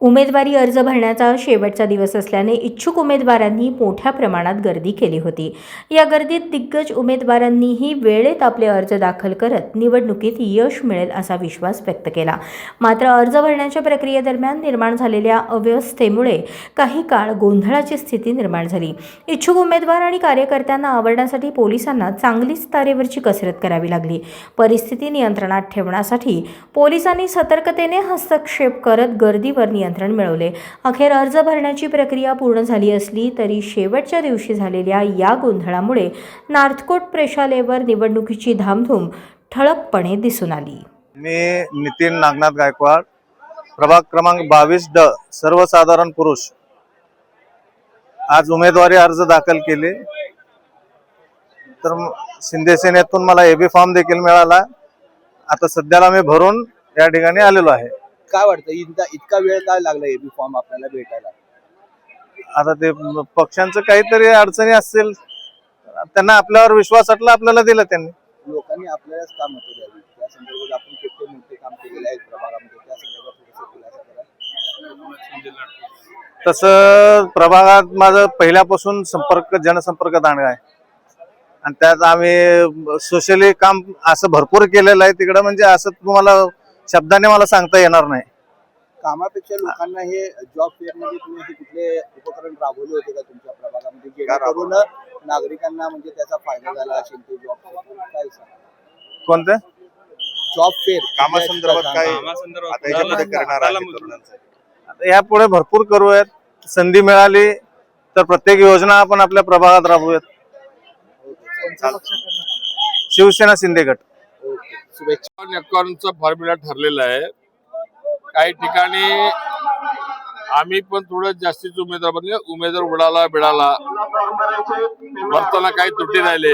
उमेदवारी अर्ज भरण्याचा शेवटचा दिवस असल्याने इच्छुक उमेदवारांनी मोठ्या प्रमाणात गर्दी केली होती। या गर्दीत दिग्गज उमेदवारांनीही वेळेत आपले अर्ज दाखल करत निवडणुकीत यश मिळेल असा विश्वास व्यक्त केला। मात्र अर्ज भरण्याच्या प्रक्रियेदरम्यान निर्माण झालेल्या अव्यवस्थेमुळे काही काळ गोंधळाची स्थिती निर्माण झाली। इच्छुक उमेदवार आणि कार्यकर्त्यांना आवडण्यासाठी पोलिसांना चांगलीच तारेवरची कसरत करावी लागली। परिस्थिती नियंत्रणात ठेवण्यासाठी पोलिसांनी सतर्कतेने हस्तक्षेप करत गर्दीवर नियंत्रण मिळवले। अखेर अर्ज भरण्याची प्रक्रिया पूर्ण झाली असली तरी शेवटच्या दिवशी झालेल्या या गोंधळामुळे नार्थकोट प्रेक्षालयावर निवडणुकीची धामधूम ठळकपणे दिसून आली। मी नितीन नागनाथ गायकवाड, प्रभाग क्रमांक 22D, सर्वसाधारण पुरुष, आज उमेदवारी अर्ज दाखल केले। तर शिंदे सेनेतून मला एबी फॉर्म देखील मिळाला। आता सध्याला मी भरून या ठिकाणी आलेलो आहे। काय वाटतं इतका वेळ काय लागला एबी फॉर्म आपल्याला भेटायला? आता ते पक्षांचं काहीतरी अडचणी असतील, त्यांना आपल्यावर विश्वास वाटला, आपल्याला दिलं त्यांनी। लोकांनी आपल्यालाच का मतं द्यावी त्या संदर्भात आपण किती मोठे काम केलेले आहेत प्रभागामध्ये, त्या संदर्भात खुलासा करा। तसं प्रभागात माझं पहिल्यापासून जनसंपर्क दांडगा आहे आणि त्यात आम्ही सोशली काम असं भरपूर केलेलं आहे तिकडं, म्हणजे असं तुम्हाला शब्दाने मला सांगता येणार नाही। कामापेक्षा लोकांना हे जॉब फेअरमध्ये तुम्ही असे कुठले उपकरण राबवले होते का तुमच्या प्रभागामध्ये, जेणेकरून नागरिकांना म्हणजे त्याचा फायदा झाला असेल? ते जॉब फेअर काय सांगा? कोणते जॉब फेअर कामासंदर्भात काय आता याच्यामध्ये करणार आहे? यापुढे भरपूर करूयात, संधी मिळाली तर प्रत्येक योजना आपण आपल्या प्रभागात राबवूयात। शिवसेना शिंदे गट। शुभेच्छा। अकाउंटचा फॉर्म्युला ठरलेला आहे। काही ठिकाणी आम्ही पण थोडं जास्तीच उमेदवार उडाला भरताना काही त्रुटी राहिले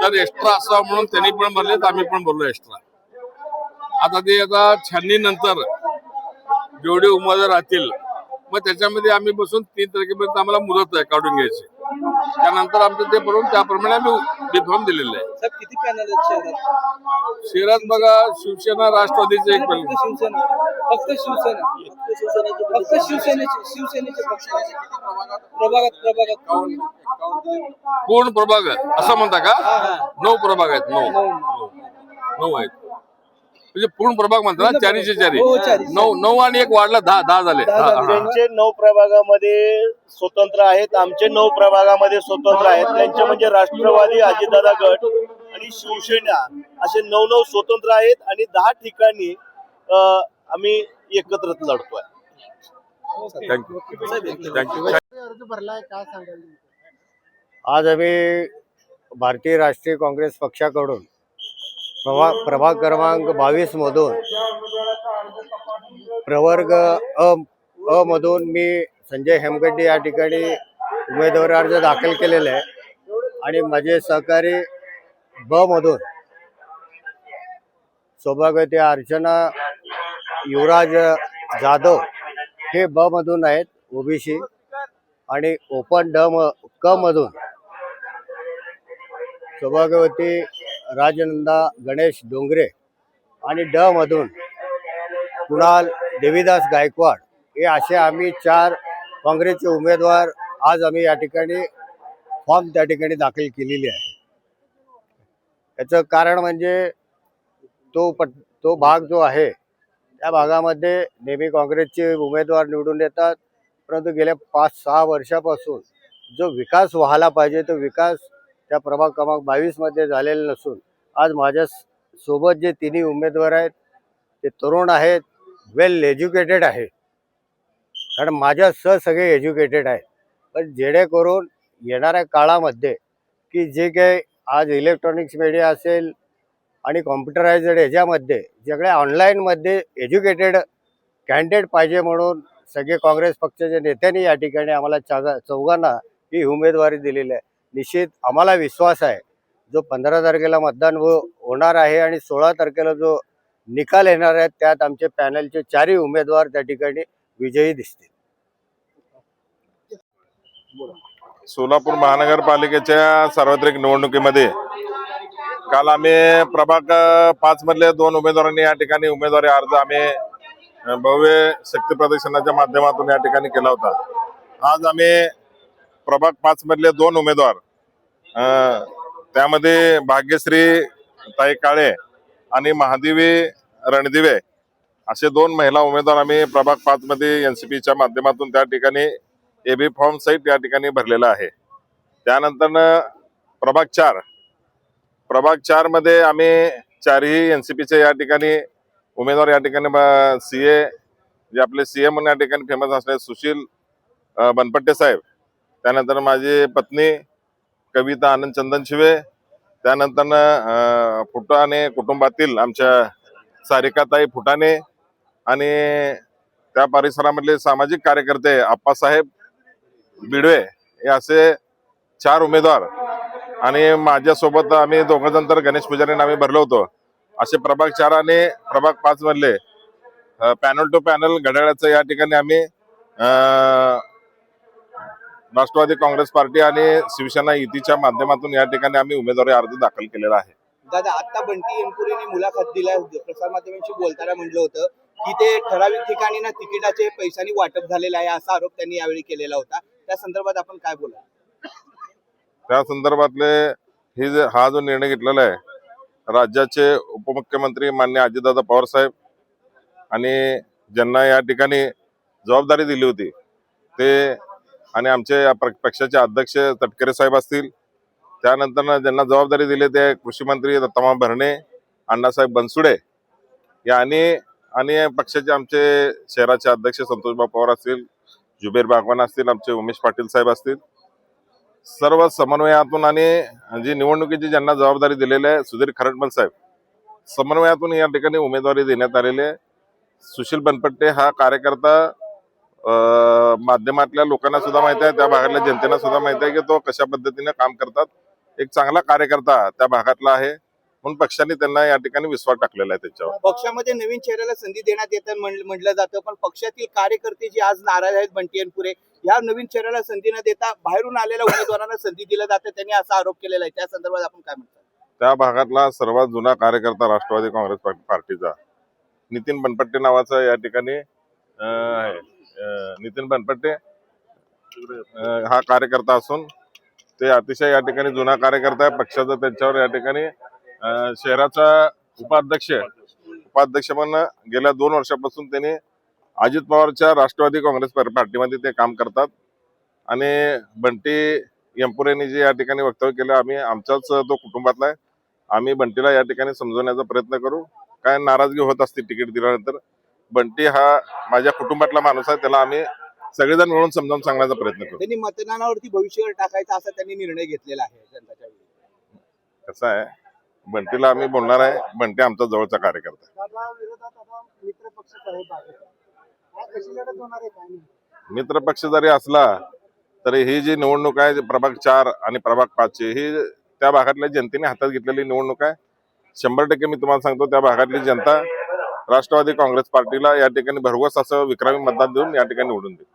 तर एक्स्ट्रा असावं म्हणून त्यांनी पण भरले, तर आम्ही पण भरलो एक्स्ट्रा। आता ते छाननी नंतर जेवढे उमेदवार राहतील मग त्याच्यामध्ये आम्ही बसून 3 तारखेपर्यंत आम्हाला मुदत आहे काढून घ्यायची। त्यानंतर आमचं ते भरून त्याप्रमाणे आम्ही बी फॉर्म दिलेले आहे। साहेब किती पॅनल आहेत शहरात? शहरात बघा, शिवसेना राष्ट्रवादीचे एक पॅनल, फक्त शिवसेनेचे पक्ष प्रभागात पूर्ण प्रभाग असं म्हणता का? 9 प्रभाग आहेत, 9 आहेत, म्हणजे पूर्ण प्रभाग म्हणतात ना, 4 9 आणि एक वाढला 10 झाले। त्यांचे 9 प्रभागामध्ये स्वतंत्र आहेत, आमचे 9 प्रभागामध्ये स्वतंत्र आहेत। त्यांचे म्हणजे राष्ट्रवादी, अजितदादा गट आणि शिवसेना असे 9 स्वतंत्र आहेत आणि 10 ठिकाणी आम्ही एकत्र लढतोय। थँक्यू। आज आम्ही भारतीय राष्ट्रीय काँग्रेस पक्षाकडून प्रभाग क्रमांक 22 मधून प्रवर्ग अ मधून मी संजय हेमगड्डे या ठिकाणी उमेदवारी अर्ज दाखल केलेला आहे आणि माझे सहकारी ब मधून सौभाग्यवती अर्चना युवराज जाधव हे ब मधून आहेत ओबीसी, आणि ओपन क मधून सौभाग्यवती राजनंदा गणेश डोंगरे आणि ड मधून कुणाल देवीदास गायकवाड हे असे आम्ही 4 काँग्रेसचे उमेदवार आज आम्ही या ठिकाणी फॉर्म त्या ठिकाणी दाखल केलेले आहे। याचं कारण म्हणजे तो भाग जो आहे त्या भागामध्ये नेहमी काँग्रेसचे उमेदवार निवडून येतात, परंतु गेल्या 5-6 वर्षापासून जो विकास व्हायला पाहिजे तो विकास त्या प्रभाग क्रमांक 22 मध्ये झालेलं नसून आज माझ्या सोबत जे 3 उमेदवार आहेत ते तरुण आहेत, वेल एज्युकेटेड आहे, कारण माझ्यासह सगळे एज्युकेटेड आहेत। पण जेणेकरून येणाऱ्या काळामध्ये की जे काही आज इलेक्ट्रॉनिक्स मीडिया असेल आणि कॉम्प्युटरायझेड ह्याच्यामध्ये सगळ्या ऑनलाईनमध्ये एज्युकेटेड कॅन्डिडेट पाहिजे म्हणून सगळे काँग्रेस पक्षाच्या नेत्यांनी या ठिकाणी आम्हाला चौघांना ही उमेदवारी दिलेली आहे। निश्चित आम्हाला विश्वास आहे जो 15 तारखेला मतदान होणार आहे आणि 16 तारखेला जो निकाल येणार आहे त्यात आमचे पॅनलचे 4ही उमेदवार त्या ठिकाणी विजयी दिसतील। सोलापूर महानगरपालिकेच्या सार्वत्रिक निवडणुकीमध्ये काल आम्ही प्रभाग 5 मधले 2 उमेदवारांनी या ठिकाणी उमेदवारी अर्ज आम्ही भव्य शक्ती प्रदर्शनाच्या माध्यमातून या ठिकाणी केला होता. आज आम्ही प्रभाग 5 मधले 2 उमेदवार त्यामध्ये भाग्यश्री ताई काळे आणि महादेवी रणदिवे असे 2 महिला उमेदवार आम्ही प्रभाग 5 मध्ये एनसीपीच्या माध्यमातून त्या ठिकाणी एबी फॉर्म सहित या ठिकाणी भरलेला आहे. त्यानंतर प्रभाग 4 मध्ये आम्ही 4ही एनसीपीचे या ठिकाणी उमेदवार या ठिकाणी सीए जे आपले सीएम म्हणून या ठिकाणी फेमस असलेले सुशील बनपट्टे साहेब, त्यानंतर माझी पत्नी कविता आनंद चंदनशिवे, त्यानंतर फुटाणे कुटुंबातील आमच्या सारिकाताई फुटाणे आणि त्या परिसरामधले सामाजिक कार्यकर्ते आप्पासाहेब बिडवे हे असे 4 उमेदवार आणि माझ्यासोबत आम्ही 2 जण तर गणेश पुजारी आम्ही भरलो होतो. असे प्रभाग 4 आणि प्रभाग 5 मधले पॅनल टू पॅनल घड्याळाचं या ठिकाणी आम्ही राष्ट्रवादी काँग्रेस पार्टी आणि शिवसेना युतीच्या माध्यमातून या ठिकाणी आम्ही उमेदवारी अर्ज दाखल केलेला आहे. दादा, आता बंटी एनपुरेने मुलाखत दिल्या, प्रसारमाध्यमांशी बोलताना म्हटलं होतं की ते ठराविक ठिकाणी ना तिकिटाचे पैशांनी वाटप झालेलं आहे असा आरोप त्यांनी यावेळी केलेला होता. त्या संदर्भात आपण काय बोला? त्या संदर्भातले हा जो निर्णय घेतलेला आहे, राज्याचे उपमुख्यमंत्री माननीय अजितदादा पवार साहेब आणि ज्यांना या ठिकाणी जबाबदारी दिली होती ते आणि आमचे या पक्षाचे अध्यक्ष तटकरे साहेब असतील, त्यानंतर ज्यांना जबाबदारी दिली ते कृषी मंत्री दत्तामा भरणे, अण्णासाहेब बनसुडे या आणि पक्षाचे आमचे शहराचे अध्यक्ष संतोषबाब पवार असतील, जुबेर बागवान असतील, आमचे उमेश पाटील साहेब असतील, सर्व समन्वयातून आणि जी निवडणुकीची ज्यांना जबाबदारी दिलेली आहे सुधीर खरटमल साहेब, समन्वयातून या ठिकाणी उमेदवारी देण्यात आलेली आहे. सुशील बनपट्टे हा कार्यकर्ता माध्यमातल्या लोकांना सुद्धा माहिती आहे, त्या भागातल्या जनतेला सुद्धा माहिती आहे की तो कशा पद्धतीने काम करतात. एक चांगला कार्यकर्ता त्या भागातला आहे म्हणून पक्षाने त्यांना या ठिकाणी विश्वास टाकलेला आहे त्याच्यावर. पक्षामध्ये नवीन चेहऱ्याला संधी देण्यात येतं म्हटलं जातं, पण पक्षातील कार्यकर्ते जे आज नाराज आहेत बंटी एनपुरे, या नवीन चेहऱ्याला संधी न देता बाहेरून आलेल्या उमेदवारांना संधी दिलं जातं, त्यांनी असा आरोप केलेला आहे. त्या संदर्भात आपण काय म्हणता? त्या भागातला सर्वात जुना कार्यकर्ता राष्ट्रवादी काँग्रेस पार्टीचा नितीन बनपट्टे नावाचा या ठिकाणी आहे. नितीन बनपट्टे हा कार्यकर्ता असून ते अतिशय या ठिकाणी जुना कार्यकर्ता आहे. पक्षाचा त्यांच्यावर या ठिकाणी शहराचा उपाध्यक्ष म्हणून गेल्या 2 वर्षापासून त्यांनी अजित पवारच्या राष्ट्रवादी काँग्रेस पार्टीमध्ये ते काम करतात. आणि बंटी एनपुरेंनी जे या ठिकाणी वक्तव्य केलं, आम्ही आमच्याच तो कुटुंबातला आहे, आम्ही बंटीला या ठिकाणी समजवण्याचा प्रयत्न करू. काय नाराजगी होत असते तिकीट दिल्यानंतर, बंटी हा माझ्या कुटुंबातला माणूस आहे, त्याला आम्ही सगळेजण मिळून समजावून सांगण्याचा प्रयत्न करू. त्यांनी मतदानावरती भविष्य टाकायचा असा त्यांनी निर्णय घेतलेला आहे जनताच्या वेळी. कसं आहे, बंटीला आम्ही बोलणार आहे, बंटी आमचा जवळचा कार्यकर्ता मित्र पक्ष जरी असला तरी ही जी निवडणूक आहे प्रभाग 4 आणि प्रभाग 5 ची, ही त्या भागातल्या जनतेने हातात घेतलेली निवडणूक आहे. 100% मी तुम्हाला सांगतो, त्या भागातली जनता राष्ट्रवादी काँग्रेस पार्टीला या ठिकाणी भरघोस असं विक्रमी मतदान देऊन या ठिकाणी निवडून देईल.